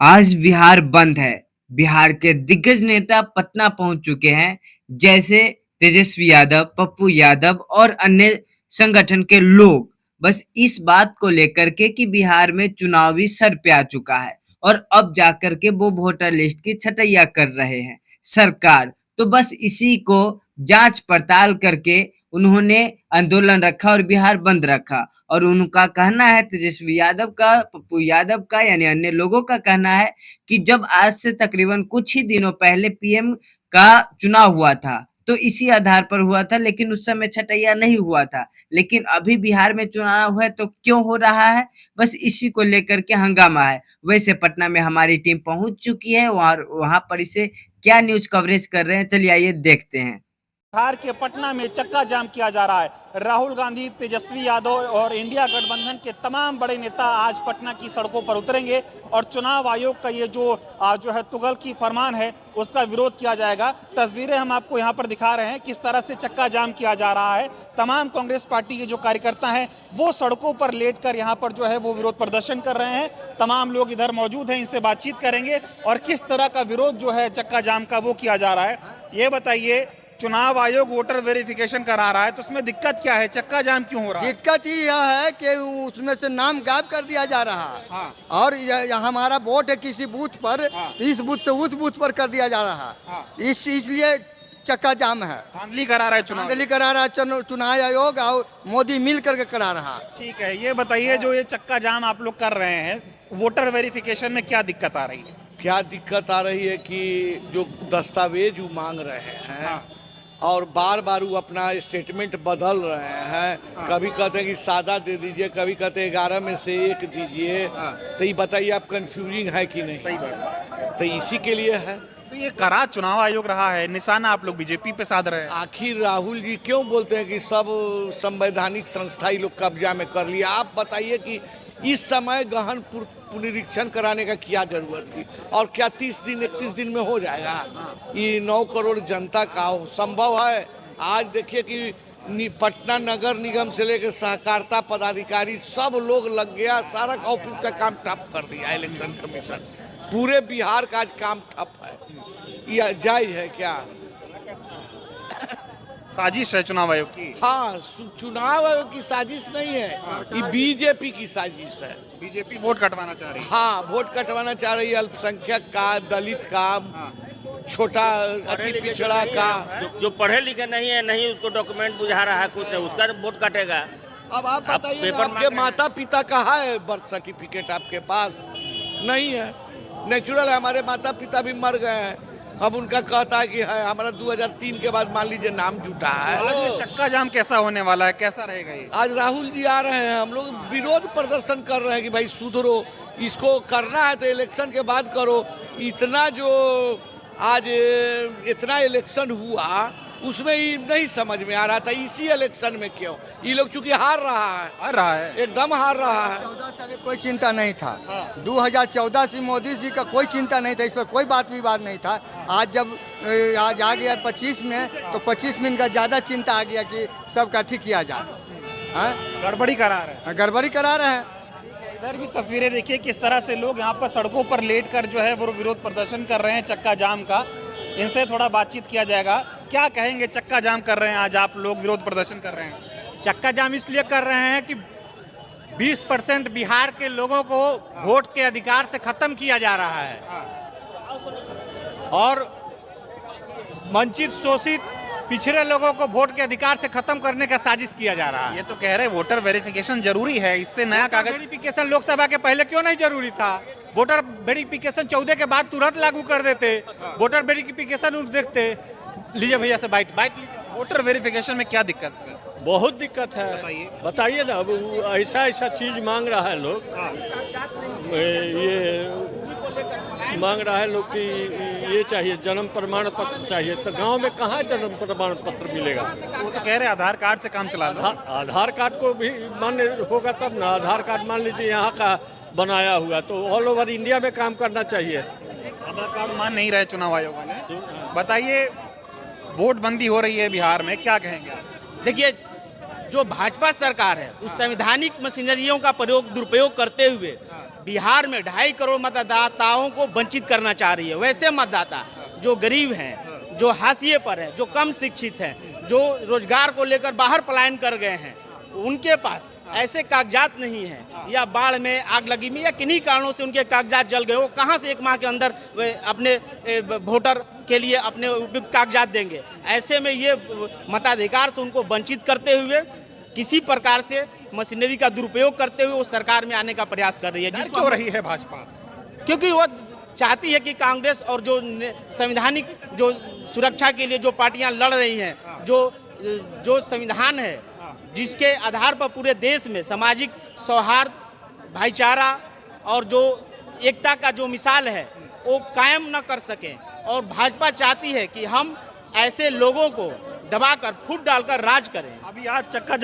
आज बिहार बंद है। बिहार के दिग्गज नेता पटना पहुंच चुके हैं, जैसे तेजस्वी यादव, पप्पू यादव और अन्य संगठन के लोग। बस इस बात को लेकर के कि बिहार में चुनावी सर पे आ चुका है और अब जाकर के वो वोटर लिस्ट की छटैया कर रहे हैं सरकार। तो बस इसी को जांच पड़ताल करके उन्होंने आंदोलन रखा और बिहार बंद रखा। और उनका कहना है, तेजस्वी यादव का, पप्पू यादव का, यानी अन्य लोगों का कहना है कि जब आज से तकरीबन कुछ ही दिनों पहले पीएम का चुनाव हुआ था तो इसी आधार पर हुआ था, लेकिन उस समय छटैया नहीं हुआ था। लेकिन अभी बिहार में चुनाव है तो क्यों हो रहा है, बस इसी को लेकर के हंगामा है। वैसे पटना में हमारी टीम पहुंच चुकी है, वहां पर इसे क्या न्यूज कवरेज कर रहे हैं, चलिए आइए देखते हैं। बिहार के पटना में चक्का जाम किया जा रहा है। राहुल गांधी, तेजस्वी यादव और इंडिया गठबंधन के तमाम बड़े नेता आज पटना की सड़कों पर उतरेंगे और चुनाव आयोग का ये जो है तुगल की फरमान है उसका विरोध किया जाएगा। तस्वीरें हम आपको यहाँ पर दिखा रहे हैं किस तरह से चक्का जाम किया जा रहा है। तमाम कांग्रेस पार्टी के जो कार्यकर्ता हैं वो सड़कों पर लेटकर यहाँ पर जो है वो विरोध प्रदर्शन कर रहे हैं। तमाम लोग इधर मौजूद हैं, इनसे बातचीत करेंगे और किस तरह का विरोध जो है चक्का जाम का वो किया जा रहा है। ये बताइए, चुनाव आयोग वोटर वेरिफिकेशन करा रहा है तो उसमें दिक्कत क्या है, चक्का जाम क्यों हो रहा है? दिक्कत ही यह है कि उसमें से नाम गायब कर दिया जा रहा है। हाँ। और हमारा वोट है किसी बूथ पर, हाँ। इस बूथ से उस बूथ पर कर दिया जा रहा है। हाँ। इसलिए चक्का जाम है। धांधली करा रहा है चुनाव। धांधली करा रहा है चुनाव आयोग और मोदी मिल करके करा रहा है। ठीक है, ये बताइए जो ये चक्का जाम आप लोग कर रहे हैं वोटर वेरिफिकेशन में क्या दिक्कत आ रही है? क्या दिक्कत आ रही है कि जो दस्तावेज वो मांग रहे हैं। हाँ। और बार बार वो अपना स्टेटमेंट बदल रहे हैं। हाँ। कभी कहते हैं कि सादा दे दीजिए, कभी कहते हैं 11 में से 1 दीजिए। हाँ। तो ये बताइए आप कंफ्यूजिंग है कि नहीं? सही बात। तो इसी के लिए है। तो ये करा चुनाव आयोग रहा है, निशाना आप लोग बीजेपी पे साध रहे हैं। आखिर राहुल जी क्यों बोलते हैं कि सब संवैधानिक संस्था ही लोग कब्जा में कर लिया? आप बताइए कि इस समय गहन पुनरीक्षण कराने का क्या जरूरत थी? और क्या 30 दिन 31 दिन में हो जाएगा? ये 9 करोड़ जनता का संभव है? आज देखिए कि पटना नगर निगम से लेकर सहकारिता पदाधिकारी सब लोग लग गया, सारा ऑफिस का काम ठप कर दिया इलेक्शन कमीशन। पूरे बिहार का आज काम ठप है। यह जायज है क्या? साजिश है चुनाव आयोग की। हाँ, चुनाव आयोग की साजिश नहीं है, ये बीजेपी की साजिश है। बीजेपी वोट कटवाना चाह रही है। हाँ, वोट कटवाना चाह रही है अल्पसंख्यक का, दलित का, छोटा अति पिछड़ा का। जो पढ़े लिखे नहीं है, नहीं उसको डॉक्यूमेंट बुझा रहा है कुछ, उसका वोट कटेगा। अब आप बताइए, पेपर आपके मांग रहे माता पिता कहाँ है? बर्थ सर्टिफिकेट आपके पास नहीं है। नेचुरल है, हमारे माता पिता भी मर गए हैं। अब उनका कहता है कि है हमारा 2003 के बाद मान लीजिए नाम जुटा है। आज ये चक्का जाम कैसा होने वाला है, कैसा रहेगा ये? आज राहुल जी आ रहे हैं, हम लोग विरोध प्रदर्शन कर रहे हैं कि भाई सुधरो, इसको करना है तो इलेक्शन के बाद करो। इतना जो आज इतना इलेक्शन हुआ उसमें ही नहीं समझ में आ रहा था इसी इलेक्शन में क्यों ये लोग चूंकि हार रहा है, एकदम हार रहा है। 2014 से कोई चिंता नहीं था। 2014 से मोदी जी का कोई चिंता नहीं था, इस पर कोई बात विवाद नहीं था। आज जब आज आ गया 25 में तो 25 में इनका ज़्यादा चिंता आ गया कि सबका ठीक किया जाए। गड़बड़ी करा रहे हैं। गड़बड़ी करा रहे हैं। इधर भी तस्वीरें देखिए किस तरह से लोग यहाँ पर सड़कों पर लेट कर जो है वो विरोध प्रदर्शन कर रहे हैं चक्का जाम का। इनसे थोड़ा बातचीत किया जाएगा। क्या कहेंगे, चक्का जाम कर रहे हैं आज आप लोग, विरोध प्रदर्शन कर रहे हैं? चक्का जाम इसलिए कर रहे हैं कि 20% बिहार के लोगों को वोट के अधिकार से खत्म किया जा रहा है और वंचित, शोषित, पिछड़े लोगों को वोट के अधिकार से खत्म करने का साजिश किया जा रहा है। ये तो कह रहे हैं वोटर वेरिफिकेशन जरूरी है, इससे नया कागज। वेरिफिकेशन लोकसभा के पहले क्यों नहीं जरूरी था? वोटर वेरिफिकेशन 14 के बाद तुरंत लागू कर देते। वोटर वेरिफिकेशन देखते। लीजिए भैया से बाइट लीजिए। वोटर वेरिफिकेशन में क्या दिक्कत है? बहुत दिक्कत है। बताइए ना, अब ऐसा चीज मांग रहा है लोग। ये मांग रहा है लोग कि ये चाहिए, जन्म प्रमाण पत्र चाहिए। तो गांव में कहाँ जन्म प्रमाण पत्र मिलेगा? वो तो कह रहे हैं आधार कार्ड से काम चला लो। आधार कार्ड को भी मान्य होगा तब ना। आधार कार्ड मान लीजिए यहाँ का बनाया हुआ, तो ऑल ओवर इंडिया में काम करना चाहिए। आधार कार्ड मान नहीं रहे चुनाव आयोग वाले। बताइए, वोट बंदी हो रही है बिहार में, क्या कहेंगे? देखिए, जो भाजपा सरकार है उस संवैधानिक मशीनरियों का दुरुपयोग करते हुए बिहार में 2.5 करोड़ मतदाताओं को वंचित करना चाह रही है। वैसे मतदाता जो गरीब हैं, जो हाशिए पर हैं, जो कम शिक्षित हैं, जो रोजगार को लेकर बाहर पलायन कर गए हैं, उनके पास ऐसे कागजात नहीं हैं, या बाढ़ में, आग लगी में, या किन्हीं कारणों से उनके कागजात जल गए, वो कहाँ से 1 माह के अंदर वे अपने वोटर के लिए अपने उपयुक्त कागजात देंगे। ऐसे में ये मताधिकार से उनको वंचित करते हुए किसी प्रकार से मशीनरी का दुरुपयोग करते हुए वो सरकार में आने का प्रयास कर रही है। डर क्यों रही है भाजपा? क्योंकि वो चाहती है कि कांग्रेस और जो संवैधानिक जो सुरक्षा के लिए जो पार्टियां लड़ रही हैं, जो संविधान है जिसके आधार पर पूरे देश में सामाजिक सौहार्द, भाईचारा और जो एकता का जो मिसाल है वो कायम न कर सकें, और भाजपा चाहती है कि हम ऐसे लोगों को दबाकर, फूट डालकर राज करें। अभी आज चक्का